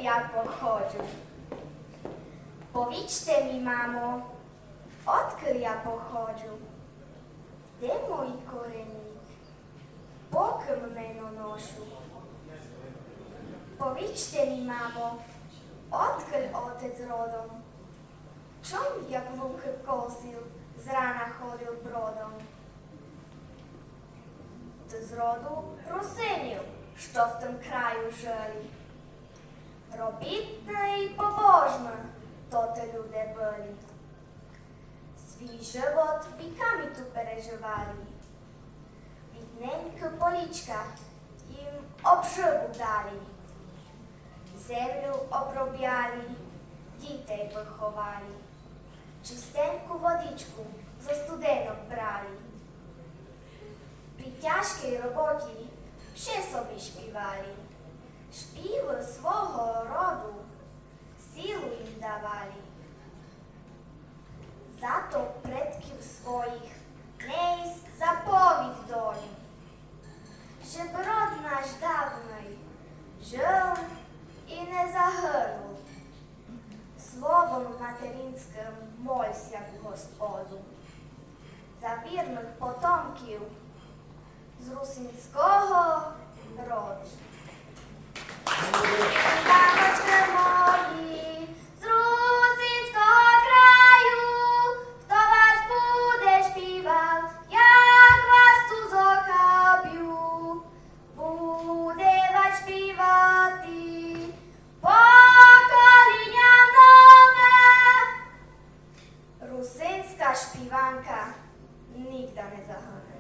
ja pochođu. Povičte mi, mamo, odkąd ja pochođu. Gde moji koreni, pokrm meno nošu. Povičte mi, mamo, odkąd otec rodom. Čom jak luk kosil, z rana hodil brodom. Z rodu Ruseniju, što v tom kraju želi. Robitna i pobožna, to te ljude boli. Svi život bikami tu pereževali. Vidnenjka polička im obžrbu dali. Zemlju obrobjali, ditej vrhovali. Čistenku vodičku za studenog brali. Pri ťažkej roboti vše sobi špívali. Špívu svojho rodu sílu im dávali. Zato predky svojich nejsť zapoviť dolim. Že brod náš dávnej žil i nezahrnul. Slovom materinskim molься k Gospodu. Za vírnych potomkів z rusinskого роду. Дамочки мої, з русинського краю, хто вас буде співав, як вас ту зохаб'ю, буде вас співати покоління нове. Русинська шпіванка нігде не загине.